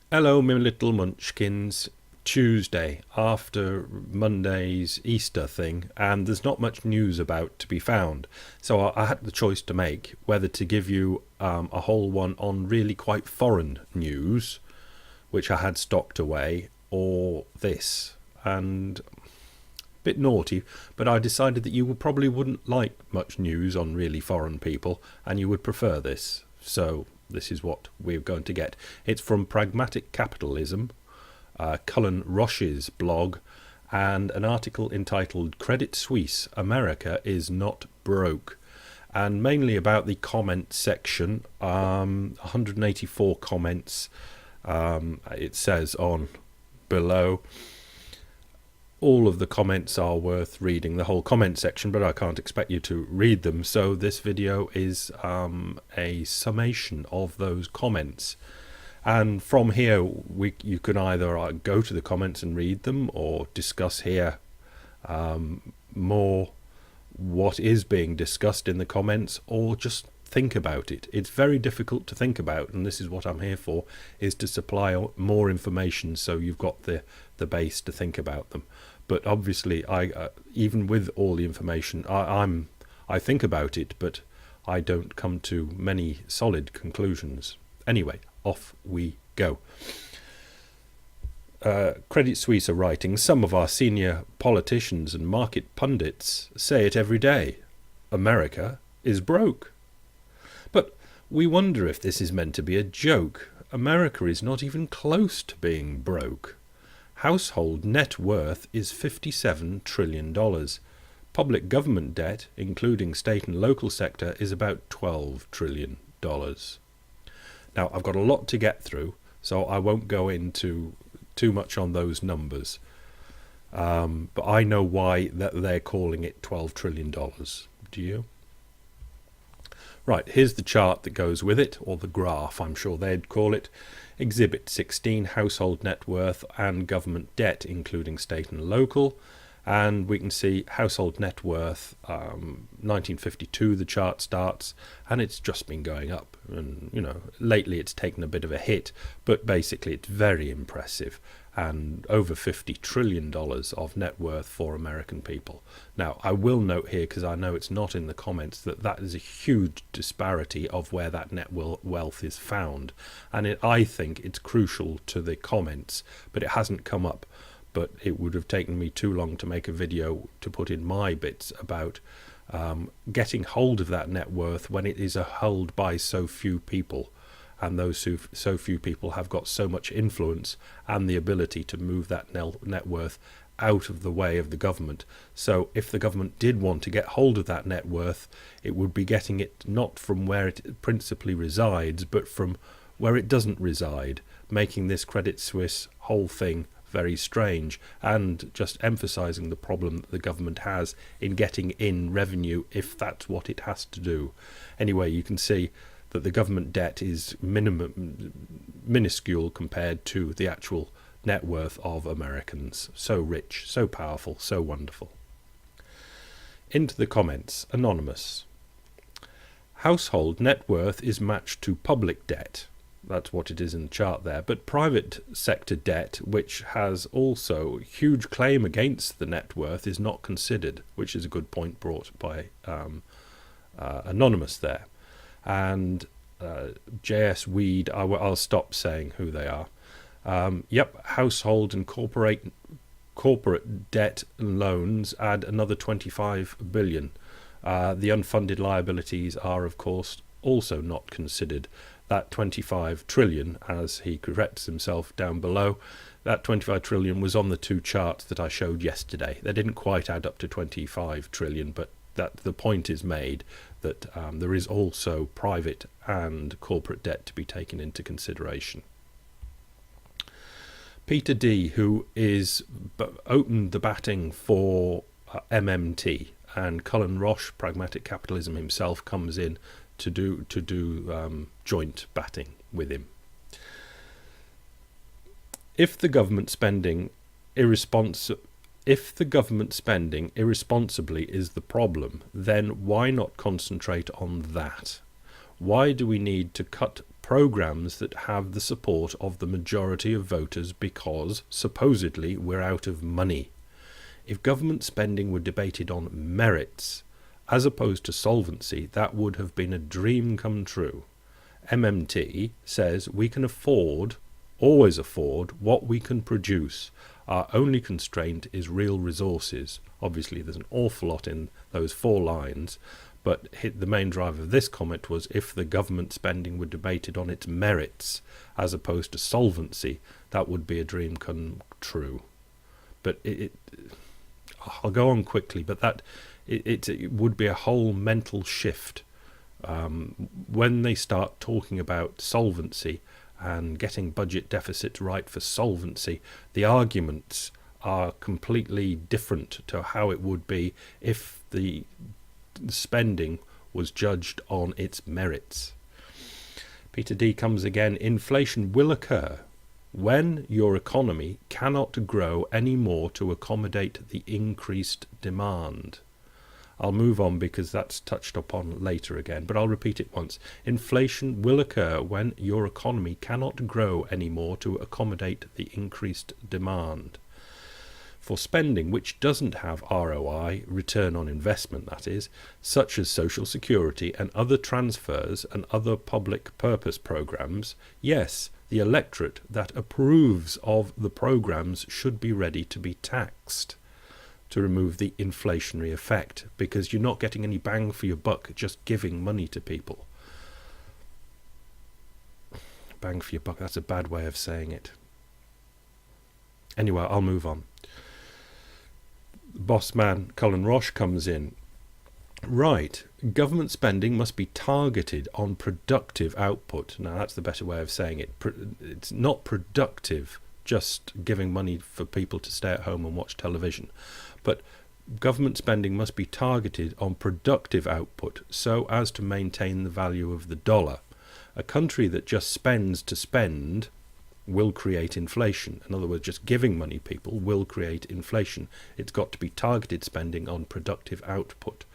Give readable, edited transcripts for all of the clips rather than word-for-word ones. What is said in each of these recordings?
Hello, my little munchkins. Tuesday after Monday's Easter thing, and there's not much news about to be found. So I had the choice to make whether to give you a whole one on really quite foreign news, which I had stocked away, or this. And a bit naughty, but I decided that you probably wouldn't like much news on really foreign people, and you would prefer this. So this is what we're going to get. It's from Pragmatic Capitalism, Cullen Roche's blog, and an article entitled Credit Suisse, America is Not Broke, and mainly about the comment section. 184 comments, it says on below. All of the comments are worth reading, the whole comment section, but I can't expect you to read them, so this video is a summation of those comments. And from here, you can either go to the comments and read them, or discuss here more what is being discussed in the comments, or just think about it. It's very difficult to think about, and this is what I'm here for, is to supply more information so you've got the base to think about them. But obviously, even with all the information, I think about it, but I don't come to many solid conclusions. Anyway, off we go. Credit Suisse are writing, some of our senior politicians and market pundits say it every day. America is broke. But we wonder if this is meant to be a joke. America is not even close to being broke. Household net worth is $57 trillion. Public government debt, including state and local sector, is about $12 trillion. Now, I've got a lot to get through, so I won't go into too much on those numbers. But I know why they're calling it $12 trillion. Do you? Right, here's the chart that goes with it, or the graph, I'm sure they'd call it. Exhibit 16, household net worth and government debt, including state and local. And we can see household net worth, 1952 the chart starts, and it's just been going up. And, you know, lately it's taken a bit of a hit, but basically it's very impressive. And over $50 trillion of net worth for American people. Now, I will note here, because I know it's not in the comments, that is a huge disparity of where that net wealth is found. And I think it's crucial to the comments, but it hasn't come up. But it would have taken me too long to make a video to put in my bits about getting hold of that net worth when it is held by so few people. And those so few people have got so much influence and the ability to move that net worth out of the way of the government. So if the government did want to get hold of that net worth, it would be getting it not from where it principally resides, but from where it doesn't reside, making this Credit Suisse whole thing very strange, and just emphasizing the problem that the government has in getting in revenue if that's what it has to do. Anyway, you can see that the government debt is minuscule compared to the actual net worth of Americans. So rich, so powerful, so wonderful. Into the comments. Anonymous. Household net worth is matched to public debt. That's what it is in the chart there. But private sector debt, which has also huge claim against the net worth, is not considered, which is a good point brought by Anonymous there. And JS Weed, I'll stop saying who they are. Yep, household and corporate debt and loans add another 25 billion. The unfunded liabilities are, of course, also not considered. That 25 trillion, as he corrects himself down below, that 25 trillion was on the two charts that I showed yesterday. They didn't quite add up to 25 trillion, but that the point is made that there is also private and corporate debt to be taken into consideration. Peter D, who is opened the batting for MMT, and Cullen Roche, Pragmatic Capitalism himself, comes in to do joint batting with him. If the government spending irresponsibly is the problem, then why not concentrate on that? Why do we need to cut programs that have the support of the majority of voters because, supposedly, we're out of money. If government spending were debated on merits, as opposed to solvency, that would have been a dream come true. MMT says we can always afford, what we can produce. Our only constraint is real resources. Obviously, there's an awful lot in those 4 lines, but the main driver of this comment was if the government spending were debated on its merits as opposed to solvency, that would be a dream come true. But I'll go on quickly, but it would be a whole mental shift when they start talking about solvency and getting budget deficits right for solvency. The arguments are completely different to how it would be if the spending was judged on its merits. Peter D comes again. Inflation will occur when your economy cannot grow any more to accommodate the increased demand. I'll move on because that's touched upon later again, but I'll repeat it once. Inflation will occur when your economy cannot grow any more to accommodate the increased demand. For spending which doesn't have ROI, return on investment that is, such as social security and other transfers and other public purpose programs, yes, the electorate that approves of the programs should be ready to be taxed to remove the inflationary effect, because you're not getting any bang for your buck just giving money to people. Bang for your buck, that's a bad way of saying it. Anyway, I'll move on. Boss man Colin Roche comes in. Right, government spending must be targeted on productive output. Now that's the better way of saying it. It's not productive just giving money for people to stay at home and watch television, but government spending must be targeted on productive output so as to maintain the value of the dollar. A country that just spends to spend will create inflation. In other words, just giving money people will create inflation. It's got to be targeted spending on productive output.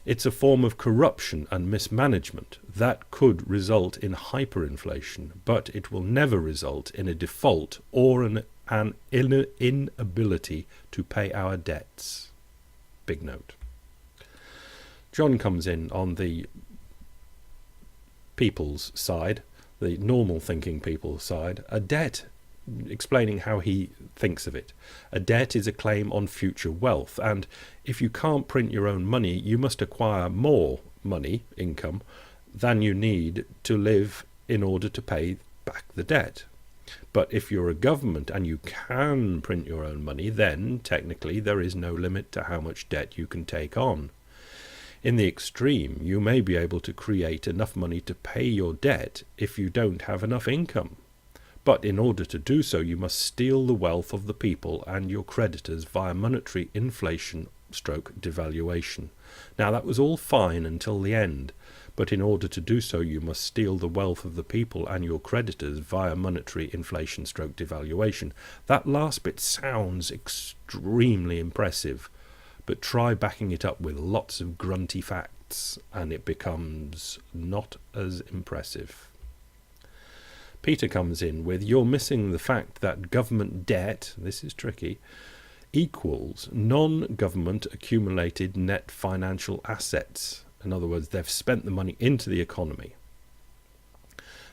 It's a form of corruption and mismanagement that could result in hyperinflation, but it will never result in a default or an inability to pay our debts. Big note. John comes in on the people's side, the normal thinking people's side. A debt, explaining how he thinks of it. A debt is a claim on future wealth, and if you can't print your own money, you must acquire more money, income, than you need to live in order to pay back the debt. But if you're a government and you can print your own money, then technically there is no limit to how much debt you can take on. In the extreme, you may be able to create enough money to pay your debt if you don't have enough income. But in order to do so, you must steal the wealth of the people and your creditors via monetary inflation / devaluation. Now that was all fine until the end, but in order to do so you must steal the wealth of the people and your creditors via monetary inflation / devaluation. That last bit sounds extremely impressive, but try backing it up with lots of grunty facts and it becomes not as impressive. Peter comes in with, you're missing the fact that government debt, this is tricky, equals non-government accumulated net financial assets. In other words, they've spent the money into the economy.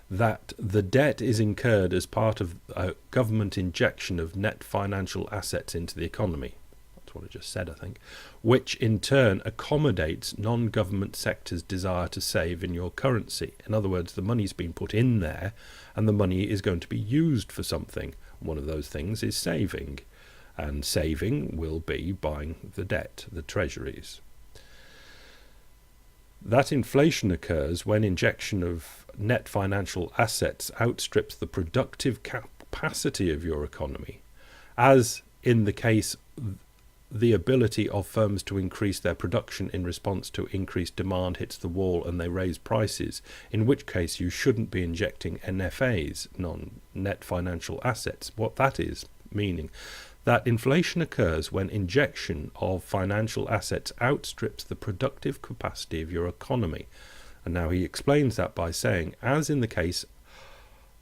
That the debt is incurred as part of a government injection of net financial assets into the economy. That's what I just said, I think. Which in turn accommodates non-government sectors' desire to save in your currency. In other words, the money's been put in there and the money is going to be used for something. One of those things is saving. And saving will be buying the debt, the treasuries. That inflation occurs when injection of net financial assets outstrips the productive capacity of your economy, as in the case the ability of firms to increase their production in response to increased demand hits the wall and they raise prices, in which case you shouldn't be injecting NFAs, non-net financial assets. What that is meaning, that inflation occurs when injection of financial assets outstrips the productive capacity of your economy. And now he explains that by saying, as in the case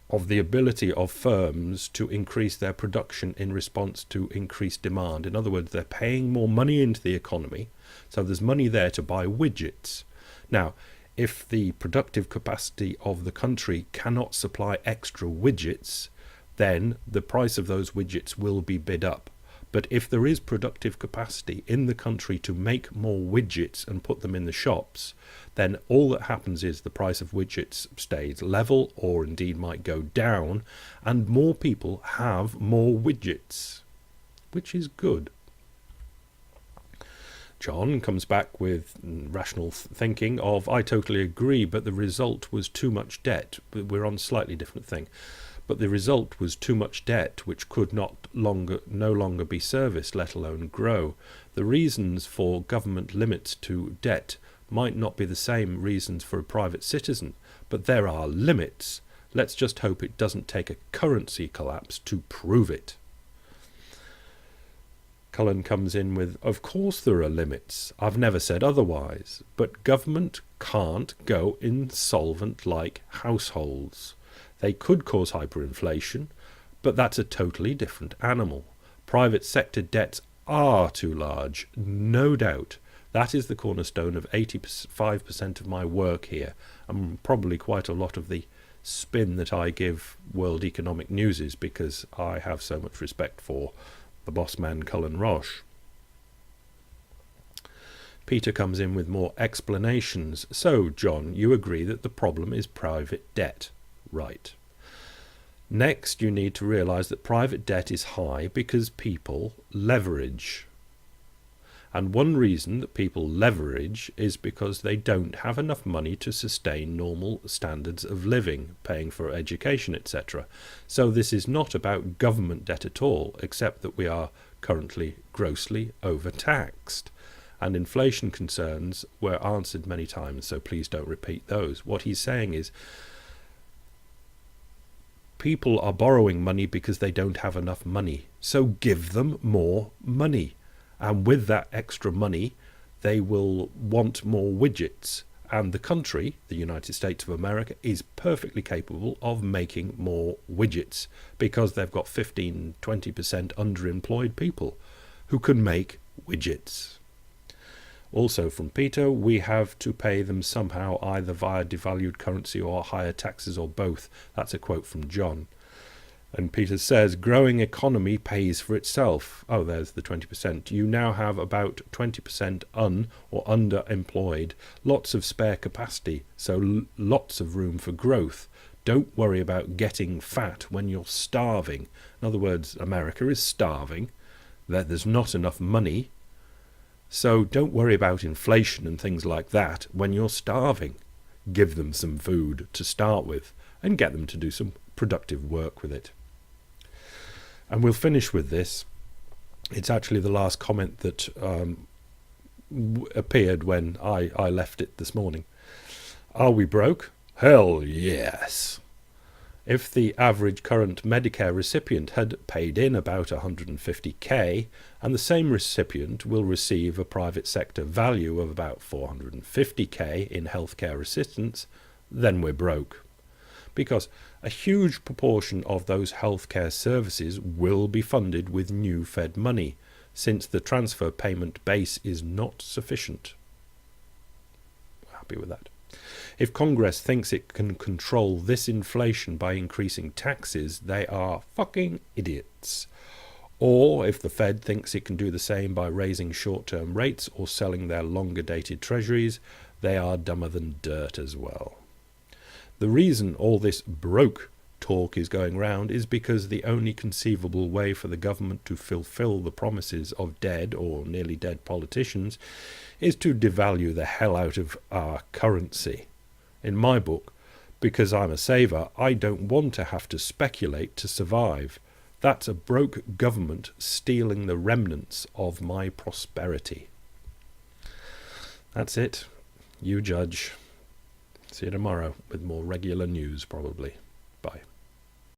of the ability of firms to increase their production in response to increased demand. In other words, they're paying more money into the economy, so there's money there to buy widgets. Now, if the productive capacity of the country cannot supply extra widgets, then the price of those widgets will be bid up. But if there is productive capacity in the country to make more widgets and put them in the shops, then all that happens is the price of widgets stays level, or indeed might go down, and more people have more widgets, which is good. John comes back with rational thinking of, I totally agree, but the result was too much debt. We're on a slightly different thing. But the result was too much debt, which could no longer be serviced, let alone grow. The reasons for government limits to debt might not be the same reasons for a private citizen, but there are limits. Let's just hope it doesn't take a currency collapse to prove it. Cullen comes in with, of course there are limits. I've never said otherwise. But government can't go insolvent like households. They could cause hyperinflation, but that's a totally different animal. Private sector debts are too large, no doubt. That is the cornerstone of 85% of my work here, and probably quite a lot of the spin that I give World Economic News is because I have so much respect for the boss man Cullen Roche. Peter comes in with more explanations. So, John, you agree that the problem is private debt. Right. Next, you need to realise that private debt is high because people leverage. And one reason that people leverage is because they don't have enough money to sustain normal standards of living, paying for education, etc. So this is not about government debt at all, except that we are currently grossly overtaxed. And inflation concerns were answered many times, so please don't repeat those. What he's saying is, people are borrowing money because they don't have enough money. So give them more money. And with that extra money, they will want more widgets. And the country, the United States of America, is perfectly capable of making more widgets because they've got 15-20% underemployed people who can make widgets. Also from Peter, we have to pay them somehow, either via devalued currency or higher taxes or both. That's a quote from John. And Peter says, growing economy pays for itself. Oh, there's the 20%. You now have about 20% or underemployed. Lots of spare capacity, so lots of room for growth. Don't worry about getting fat when you're starving. In other words, America is starving. There's not enough money. So don't worry about inflation and things like that when you're starving. Give them some food to start with and get them to do some productive work with it. And we'll finish with this. It's actually the last comment that appeared when I left it this morning. Are we broke? Hell yes. If the average current Medicare recipient had paid in about 150k, and the same recipient will receive a private sector value of about 450k in healthcare assistance, then we're broke. Because a huge proportion of those healthcare services will be funded with new Fed money, since the transfer payment base is not sufficient. Happy with that. If Congress thinks it can control this inflation by increasing taxes, they are fucking idiots. Or if the Fed thinks it can do the same by raising short-term rates or selling their longer-dated treasuries, they are dumber than dirt as well. The reason all this broke talk is going round is because the only conceivable way for the government to fulfill the promises of dead or nearly dead politicians is to devalue the hell out of our currency. In my book, because I'm a saver, I don't want to have to speculate to survive. That's a broke government stealing the remnants of my prosperity. That's it. You judge. See you tomorrow with more regular news, probably. Bye.